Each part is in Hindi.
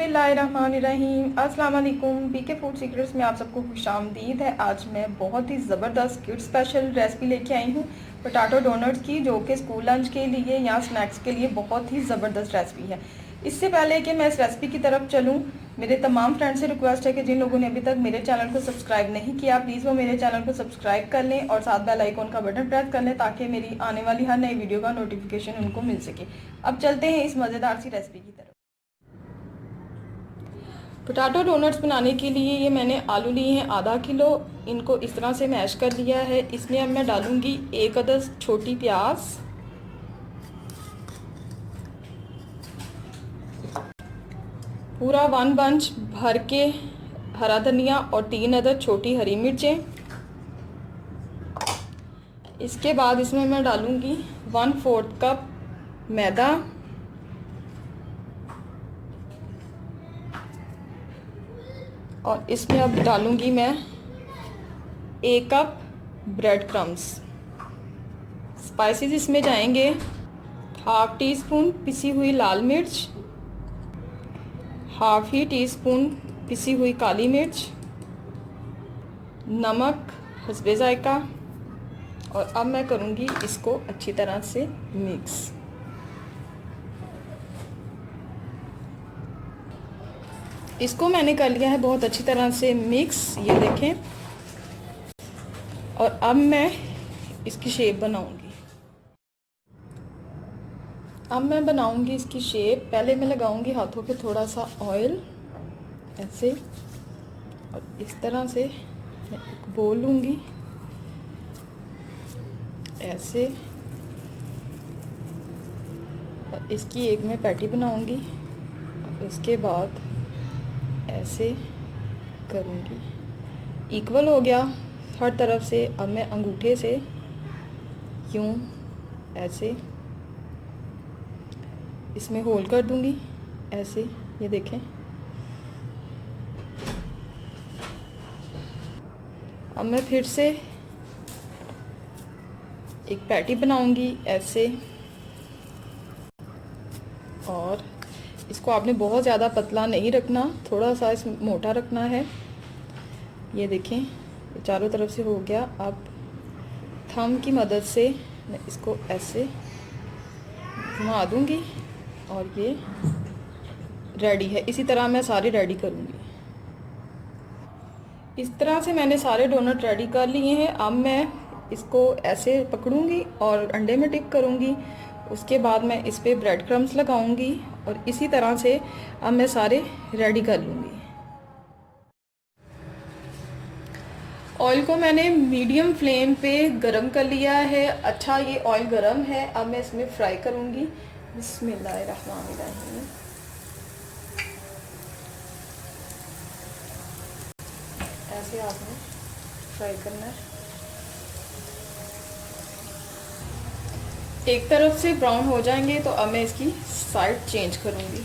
बिस्मिल्लाहिर्रहमानिर्रहीम। अस्सलाम वालेकुम। पीके फूड सीक्रेट्स में आप सबको खुशामदीद है। आज मैं बहुत ही ज़बरदस्त किड स्पेशल रेसिपी लेके आई हूँ पोटैटो डोनट्स की, जो कि स्कूल लंच के लिए या स्नैक्स के लिए बहुत ही ज़बरदस्त रेसिपी है। इससे पहले कि मैं इस रेसिपी की तरफ चलूँ, मेरे तमाम फ्रेंड्स से रिक्वेस्ट है कि जिन लोगों ने अभी तक मेरे चैनल को सब्सक्राइब नहीं किया, प्लीज़ वो मेरे चैनल को सब्सक्राइब कर लें और साथ बेल आइकॉन का बटन प्रेस कर लें ताकि मेरी आने वाली हर नई वीडियो का नोटिफिकेशन उनको मिल सके। अब चलते हैं इस मज़ेदार सी रेसिपी की तरफ। पोटैटो डोनट्स बनाने के लिए ये मैंने आलू लिए हैं आधा किलो। इनको इस तरह से मैश कर लिया है। इसमें अब मैं डालूंगी एक अदद छोटी प्याज, पूरा 1 बंच भर के हरा धनिया और 3 अदद छोटी हरी मिर्चें। इसके बाद इसमें मैं डालूंगी 1/4 कप मैदा, और इसमें अब डालूंगी मैं 1 कप ब्रेड क्रम्स। स्पाइसेस इसमें जाएंगे 1/2 टीस्पून पिसी हुई लाल मिर्च, 1/2 टीस्पून पिसी हुई काली मिर्च, नमक हस्बे जायका, और अब मैं करूंगी इसको अच्छी तरह से मिक्स। इसको मैंने कर लिया है बहुत अच्छी तरह से मिक्स, ये देखें। और अब मैं इसकी शेप बनाऊंगी। अब मैं बनाऊंगी इसकी शेप। पहले मैं लगाऊंगी हाथों पे थोड़ा सा ऑयल ऐसे, और इस तरह से मैं एक बोल लूँगी ऐसे, और इसकी एक मैं पैटी बनाऊंगी। इसके बाद ऐसे करूँगी। इक्वल हो गया हर तरफ से। अब मैं अंगूठे से यूँ ऐसे इसमें होल कर दूँगी ऐसे, ये देखें। अब मैं फिर से एक पैटी बनाऊँगी ऐसे, और इसको आपने बहुत ज़्यादा पतला नहीं रखना, थोड़ा सा इसमें मोटा रखना है। ये देखें, चारों तरफ से हो गया। अब थंब की मदद से मैं इसको ऐसे घुमा दूँगी और ये रेडी है। इसी तरह मैं सारे रेडी करूँगी। इस तरह से मैंने सारे डोनट रेडी कर लिए हैं। अब मैं इसको ऐसे पकड़ूँगी और अंडे में डिप करूँगी। उसके बाद मैं इस पर ब्रेड क्रम्स लगाऊंगी, और इसी तरह से अब मैं सारे रेडी कर लूँगी। ऑयल को मैंने मीडियम फ्लेम पे गरम कर लिया है। अच्छा, ये ऑयल गरम है। अब मैं इसमें फ्राई करूँगी। बिस्मिल्लाहिर्रहमानिर्रहीम। ऐसे आपने फ्राई करना है। एक तरफ से ब्राउन हो जाएंगे तो अब मैं इसकी साइड चेंज करूंगी।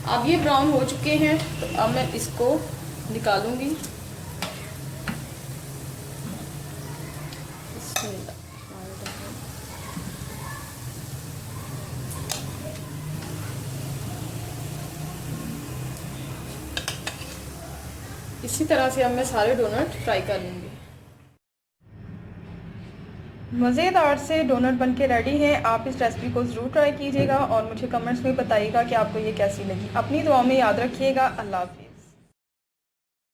अब ये ब्राउन हो चुके हैं तो अब मैं इसको निकालूंगी। इसी तरह से अब मैं सारे डोनट फ्राई कर लूँगी। मज़ेदार से डोनट बनके रेडी हैं। आप इस रेसिपी को ज़रूर ट्राई कीजिएगा और मुझे कमेंट्स में बताइएगा कि आपको ये कैसी लगी। अपनी दुआ में याद रखिएगा। अल्लाह हाफ़िज़।